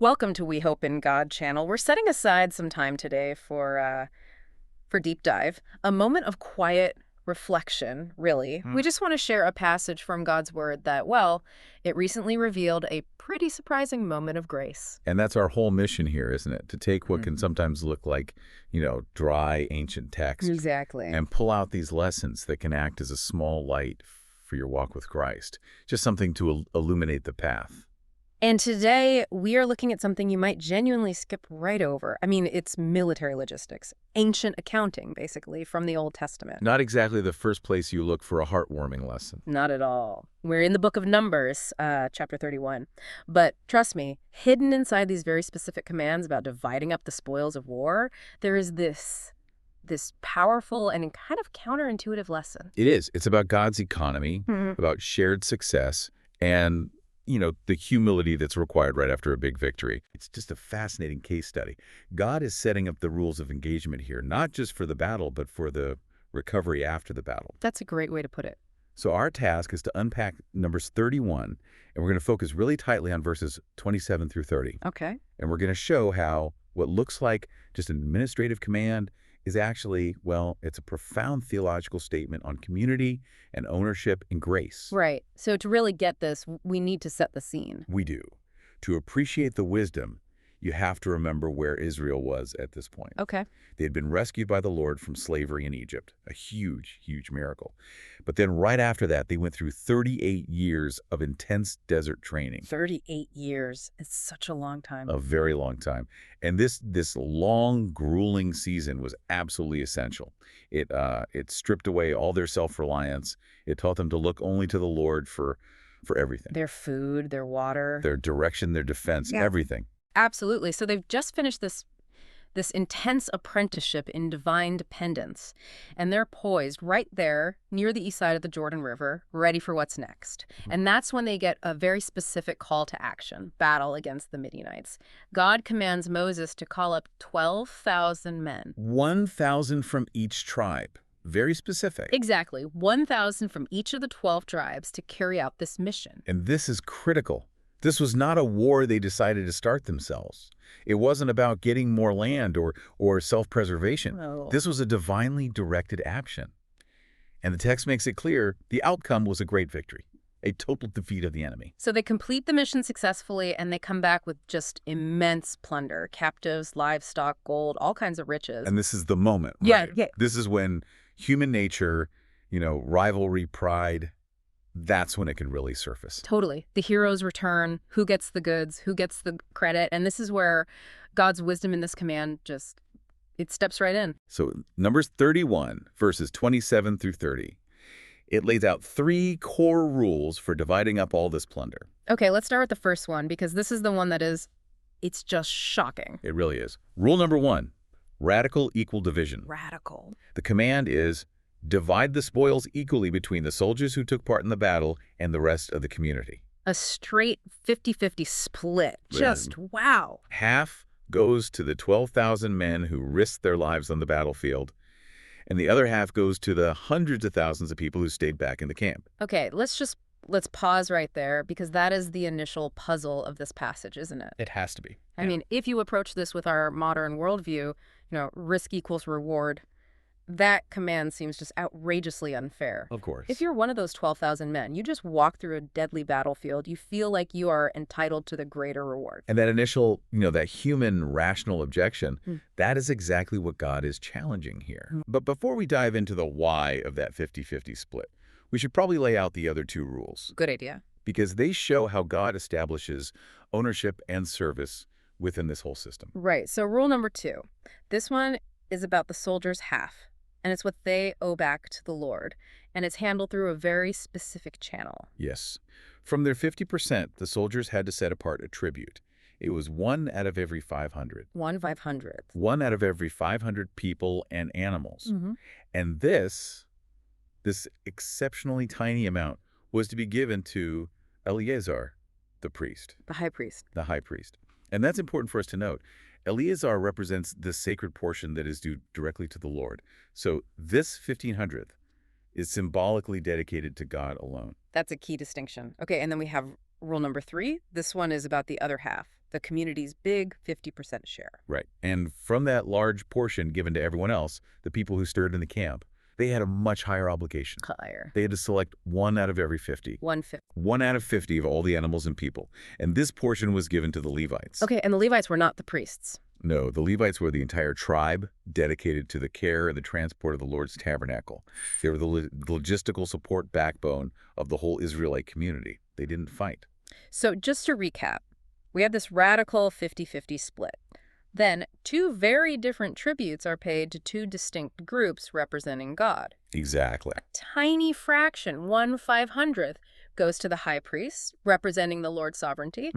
Welcome to We Hope in God channel. We're setting aside some time today for deep dive, a moment of quiet reflection, really. We just want to share a passage from God's word that, well, it recently revealed a pretty surprising moment of grace. And that's our whole mission here, isn't it? To take what can sometimes look like, dry ancient text Exactly. and pull out these lessons that can act as a small light for your walk with Christ. Just something to illuminate the path. And today, we are looking at something you might genuinely skip right over. I mean, it's military logistics, ancient accounting, basically, from the Old Testament. Not exactly the first place you look for a heartwarming lesson. Not at all. We're in the book of Numbers, chapter 31. But trust me, hidden inside these very specific commands about dividing up the spoils of war, there is this powerful and kind of counterintuitive lesson. It is. It's about God's economy, about shared success, and the humility that's required right after a big victory. It's just a fascinating case study. God is setting up the rules of engagement here, not just for the battle, but for the recovery after the battle. That's a great way to put it. So our task is to unpack Numbers 31, and we're going to focus really tightly on verses 27 through 30. Okay. And we're going to show how what looks like just an administrative command is actually, well, it's a profound theological statement on community and ownership and grace. Right. So to really get this, we need to set the scene. We do. To appreciate the wisdom, you have to remember where Israel was at this point. Okay. They had been rescued by the Lord from slavery in Egypt, a huge, huge miracle. But then right after that, they went through 38 years of intense desert training. 38 years. It's such a long time. A very long time. And this long, grueling season was absolutely essential. It stripped away all their self-reliance. It taught them to look only to the Lord for everything. Their food, their water. Their direction, their defense, everything. Absolutely. So they've just finished this intense apprenticeship in divine dependence, and they're poised right there near the east side of the Jordan River, ready for what's next. And that's when they get a very specific call to action, battle against the Midianites. God commands Moses to call up 12,000 men. 1,000 from each tribe. Very specific. Exactly. 1,000 from each of the 12 tribes to carry out this mission. And this is critical. This was not a war they decided to start themselves. It wasn't about getting more land or self-preservation. No. This was a divinely directed action. And the text makes it clear the outcome was a great victory, a total defeat of the enemy. So they complete the mission successfully, and they come back with just immense plunder, captives, livestock, gold, all kinds of riches. And this is the moment. Yeah, right? yeah. This is when human nature, rivalry, pride, that's when it can really surface. Totally. The heroes return. Who gets the goods? Who gets the credit? And this is where God's wisdom in this command it steps right in. So Numbers 31, verses 27 through 30. It lays out 3 core rules for dividing up all this plunder. Okay, let's start with the first one, because this is the one it's just shocking. It really is. Rule number 1, radical equal division. Radical. The command is divide the spoils equally between the soldiers who took part in the battle and the rest of the community. A straight 50-50 split. Just wow. Half goes to the 12,000 men who risked their lives on the battlefield, and the other half goes to the hundreds of thousands of people who stayed back in the camp. Okay, let's pause right there, because that is the initial puzzle of this passage, isn't it? It has to be. I mean, if you approach this with our modern worldview, risk equals reward, that command seems just outrageously unfair. Of course. If you're one of those 12,000 men, you just walk through a deadly battlefield, you feel like you are entitled to the greater reward. And that initial, that human rational objection, that is exactly what God is challenging here. But before we dive into the why of that 50-50 split, we should probably lay out the other 2 rules. Good idea. Because they show how God establishes ownership and service within this whole system. Right. So rule number 2. This one is about the soldiers' half, and it's what they owe back to the Lord, and it's handled through a very specific channel. Yes. From their 50%, the soldiers had to set apart a tribute. It was 1 out of every 500. 1/500th. 1 out of every 500 people and animals. And this exceptionally tiny amount was to be given to Eleazar, the priest. The high priest. The high priest. And that's important for us to note. Eleazar represents the sacred portion that is due directly to the Lord. So this 1,500th is symbolically dedicated to God alone. That's a key distinction. Okay, and then we have rule number 3. This one is about the other half, the community's big 50% share. Right. And from that large portion given to everyone else, the people who stirred in the camp, they had a much higher obligation. Higher. They had to select 1 out of every 50. 1/5. 1 out of 50 of all the animals and people. And this portion was given to the Levites. Okay, and the Levites were not the priests. No, the Levites were the entire tribe dedicated to the care and the transport of the Lord's tabernacle. They were the logistical support backbone of the whole Israelite community. They didn't fight. So just to recap, we have this radical 50-50 split. Then 2 very different tributes are paid to 2 distinct groups representing God. Exactly. A tiny fraction, 1/500th, goes to the high priest, representing the Lord's sovereignty.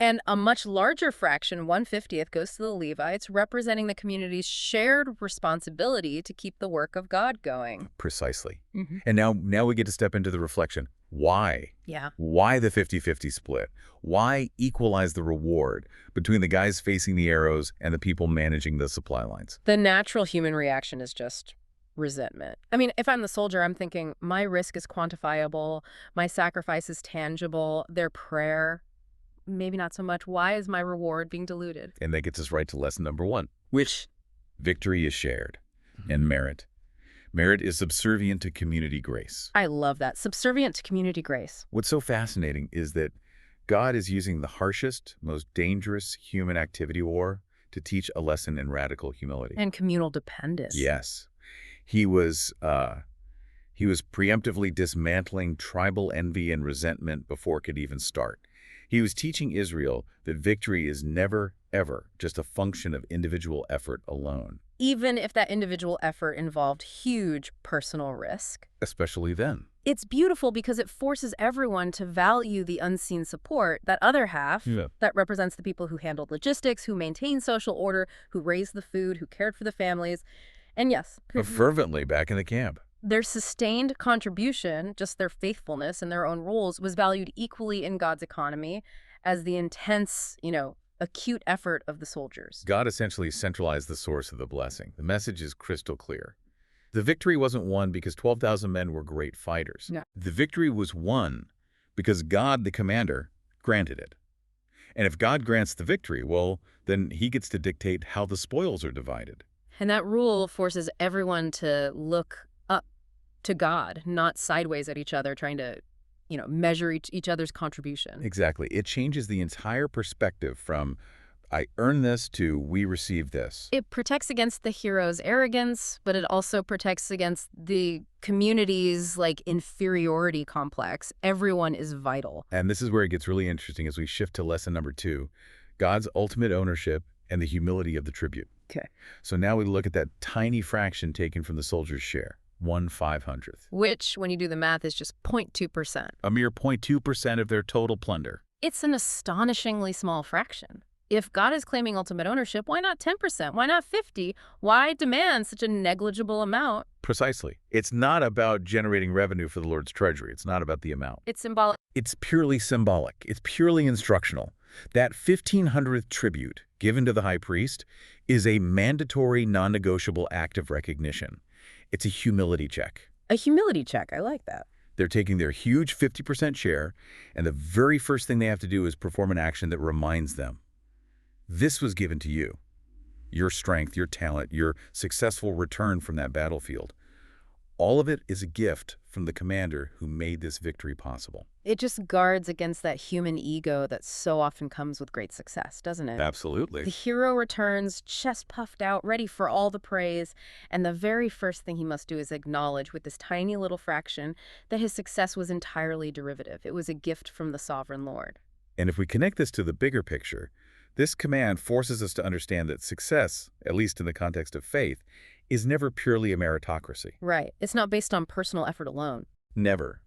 And a much larger fraction, 1/50th, goes to the Levites, representing the community's shared responsibility to keep the work of God going. Precisely. And now we get to step into the reflection. Why? Yeah. Why the 50-50 split? Why equalize the reward between the guys facing the arrows and the people managing the supply lines? The natural human reaction is just resentment. I mean, if I'm the soldier, I'm thinking, my risk is quantifiable, my sacrifice is tangible, their prayer, maybe not so much. Why is my reward being diluted? And that gets us right to lesson number 1. Which? Victory is shared. And merit. Merit is subservient to community grace. I love that. Subservient to community grace. What's so fascinating is that God is using the harshest, most dangerous human activity war to teach a lesson in radical humility. And communal dependence. Yes. He was preemptively dismantling tribal envy and resentment before it could even start. He was teaching Israel that victory is never, ever just a function of individual effort alone. Even if that individual effort involved huge personal risk. Especially then. It's beautiful because it forces everyone to value the unseen support, that other half that represents the people who handled logistics, who maintained social order, who raised the food, who cared for the families, and yes, fervently back in the camp. Their sustained contribution, just their faithfulness and their own roles, was valued equally in God's economy as the intense, acute effort of the soldiers. God essentially centralized the source of the blessing. The message is crystal clear. The victory wasn't won because 12,000 men were great fighters. No. The victory was won because God, the commander, granted it. And if God grants the victory, well, then he gets to dictate how the spoils are divided. And that rule forces everyone to look up to God, not sideways at each other, trying to measure each other's contribution. Exactly. It changes the entire perspective from I earn this to we receive this. It protects against the hero's arrogance, but it also protects against the community's inferiority complex. Everyone is vital. And this is where it gets really interesting as we shift to lesson number 2, God's ultimate ownership and the humility of the tribute. Okay. So now we look at that tiny fraction taken from the soldier's share. 1/500th. Which, when you do the math, is just 0.2%. A mere 0.2% of their total plunder. It's an astonishingly small fraction. If God is claiming ultimate ownership, why not 10%? Why not 50%? Why demand such a negligible amount? Precisely. It's not about generating revenue for the Lord's treasury. It's not about the amount. It's symbolic. It's purely symbolic. It's purely instructional. That 1,500th tribute given to the high priest is a mandatory, non-negotiable act of recognition. It's a humility check. A humility check. I like that. They're taking their huge 50% share, and the very first thing they have to do is perform an action that reminds them. This was given to you. Your strength, your talent, your successful return from that battlefield. All of it is a gift from the commander who made this victory possible. It just guards against that human ego that so often comes with great success, doesn't it? Absolutely. The hero returns, chest puffed out, ready for all the praise, and the very first thing he must do is acknowledge with this tiny little fraction that his success was entirely derivative. It was a gift from the sovereign Lord. And if we connect this to the bigger picture, this command forces us to understand that success, at least in the context of faith, is never purely a meritocracy. Right. It's not based on personal effort alone. Never.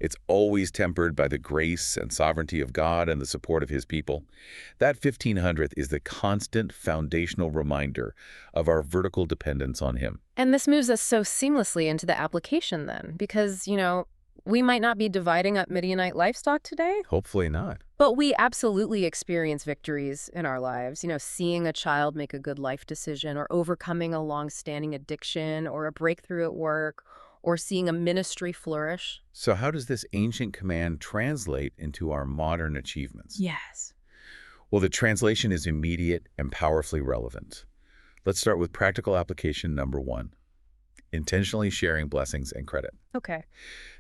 It's always tempered by the grace and sovereignty of God and the support of his people. That 1,500th is the constant foundational reminder of our vertical dependence on him. And this moves us so seamlessly into the application then, because, we might not be dividing up Midianite livestock today. Hopefully not. But we absolutely experience victories in our lives. Seeing a child make a good life decision, or overcoming a long-standing addiction, or a breakthrough at work, or seeing a ministry flourish. So how does this ancient command translate into our modern achievements? Yes. Well, the translation is immediate and powerfully relevant. Let's start with practical application number 1, intentionally sharing blessings and credit. Okay.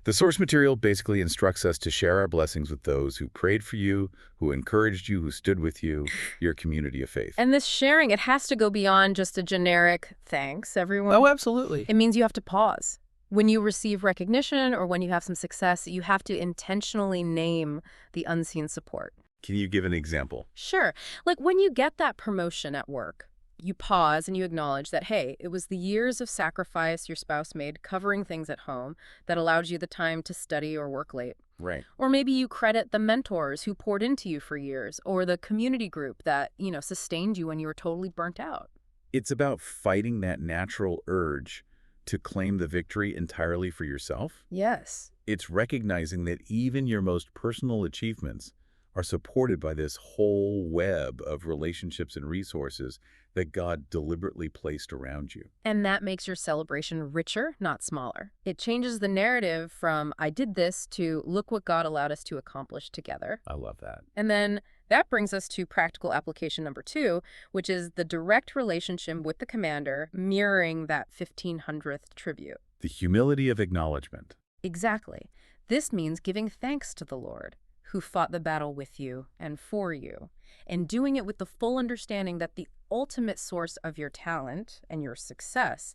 The source material basically instructs us to share our blessings with those who prayed for you, who encouraged you, who stood with you, your community of faith. And this sharing, it has to go beyond just a generic thanks, everyone. Oh, absolutely. It means you have to pause. When you receive recognition or when you have some success, you have to intentionally name the unseen support. Can you give an example? Sure. Like when you get that promotion at work, you pause and you acknowledge that, hey, it was the years of sacrifice your spouse made covering things at home that allowed you the time to study or work late. Right. Or maybe you credit the mentors who poured into you for years, or the community group that, sustained you when you were totally burnt out. It's about fighting that natural urge to claim the victory entirely for yourself. Yes. It's recognizing that even your most personal achievements are supported by this whole web of relationships and resources that God deliberately placed around you. And that makes your celebration richer, not smaller. It changes the narrative from, I did this, to look what God allowed us to accomplish together. I love that. And then that brings us to practical application number 2, which is the direct relationship with the commander mirroring that 1500th tribute. The humility of acknowledgement. Exactly. This means giving thanks to the Lord, who fought the battle with you and for you, and doing it with the full understanding that the ultimate source of your talent and your success,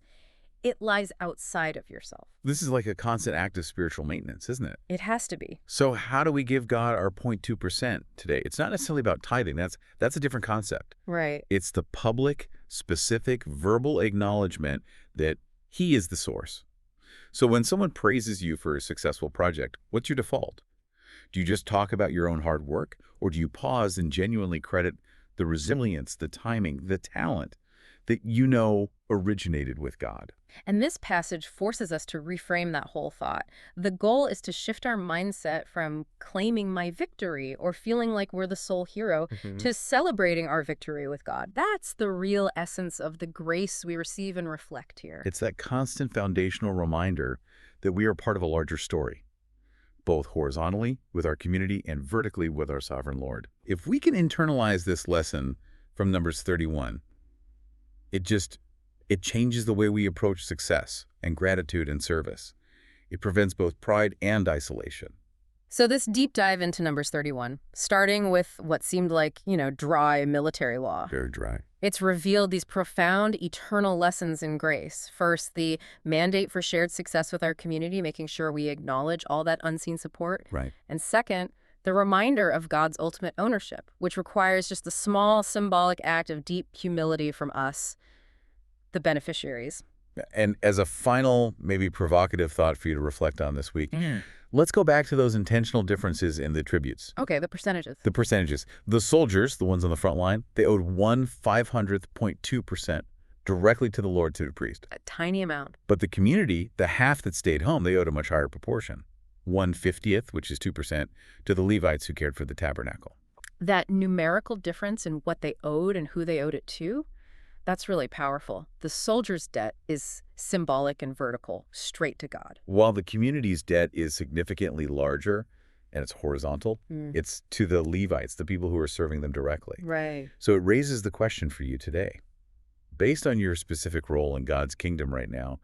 it lies outside of yourself. This is like a constant act of spiritual maintenance, isn't it? It has to be. So how do we give God our 0.2% today? It's not necessarily about tithing. That's a different concept. Right. It's the public, specific, verbal acknowledgement that He is the source. So when someone praises you for a successful project, what's your default? Do you just talk about your own hard work, or do you pause and genuinely credit the resilience, the timing, the talent that originated with God? And this passage forces us to reframe that whole thought. The goal is to shift our mindset from claiming my victory or feeling like we're the sole hero to celebrating our victory with God. That's the real essence of the grace we receive and reflect here. It's that constant foundational reminder that we are part of a larger story, both horizontally with our community and vertically with our sovereign Lord. If we can internalize this lesson from Numbers 31, it changes the way we approach success and gratitude and service. It prevents both pride and isolation. So this deep dive into Numbers 31, starting with what seemed like, dry military law. Very dry. It's revealed these profound, eternal lessons in grace. First, the mandate for shared success with our community, making sure we acknowledge all that unseen support. Right. And second, the reminder of God's ultimate ownership, which requires just a small symbolic act of deep humility from us, the beneficiaries. And as a final, maybe provocative thought for you to reflect on this week, let's go back to those intentional differences in the tributes. Okay, the percentages. The percentages. The soldiers, the ones on the front line, they owed 1/500.2% directly to the Lord, to the priest. A tiny amount. But the community, the half that stayed home, they owed a much higher proportion. 1/50th, which is 2%, to the Levites who cared for the tabernacle. That numerical difference in what they owed and who they owed it to, that's really powerful. The soldier's debt is symbolic and vertical, straight to God. While the community's debt is significantly larger and it's horizontal, it's to the Levites, the people who are serving them directly. Right. So it raises the question for you today. Based on your specific role in God's kingdom right now,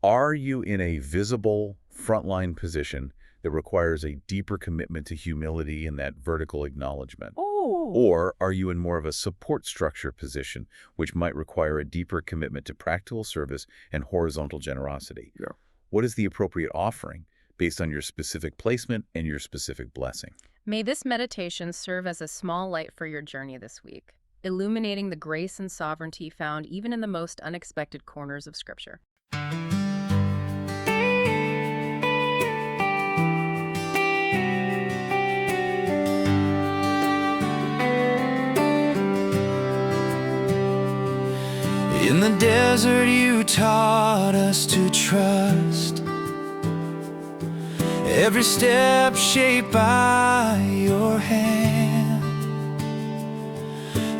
are you in a visible frontline position that requires a deeper commitment to humility and that vertical acknowledgement? Or are you in more of a support structure position, which might require a deeper commitment to practical service and horizontal generosity? Yeah. What is the appropriate offering based on your specific placement and your specific blessing? May this meditation serve as a small light for your journey this week, illuminating the grace and sovereignty found even in the most unexpected corners of Scripture. In the desert you taught us to trust, every step shaped by your hand.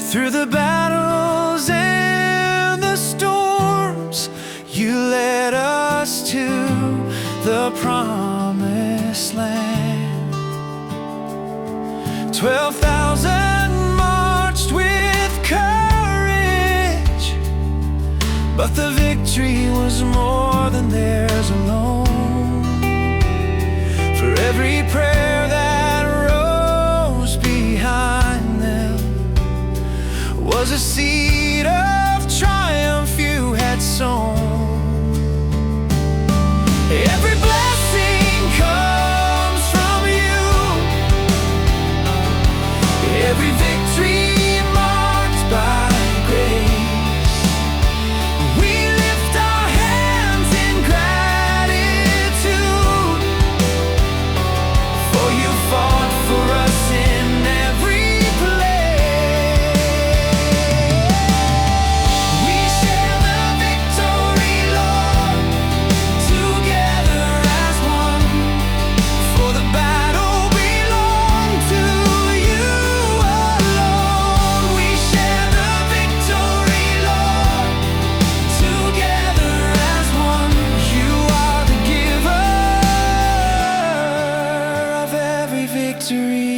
Through the battles and the storms, you led us to the promised land. 12,000 but the victory was more than theirs alone. For every prayer that rose behind them was a seed of triumph you had sown. Every blessing comes from you, every victory marked by grace. We lift our hands in gratitude, for you fought for us in every place. We share the victory, Lord, together as one, for the battle belonged to you alone. We share the victory, Lord, together as one. You are the giver of every victory.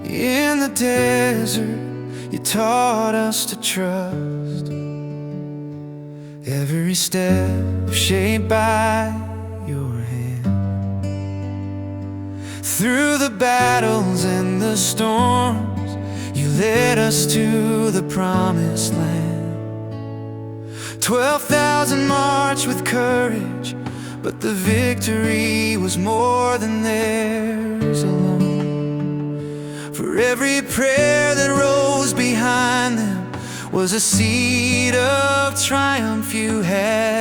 In the desert, you taught us to trust. Every step shaped by your hand. Through the battles and the storms, you led us to the promised land. 12,000 marched with courage, but the victory was more than theirs alone. For every prayer that rose behind them was a seed of triumph you had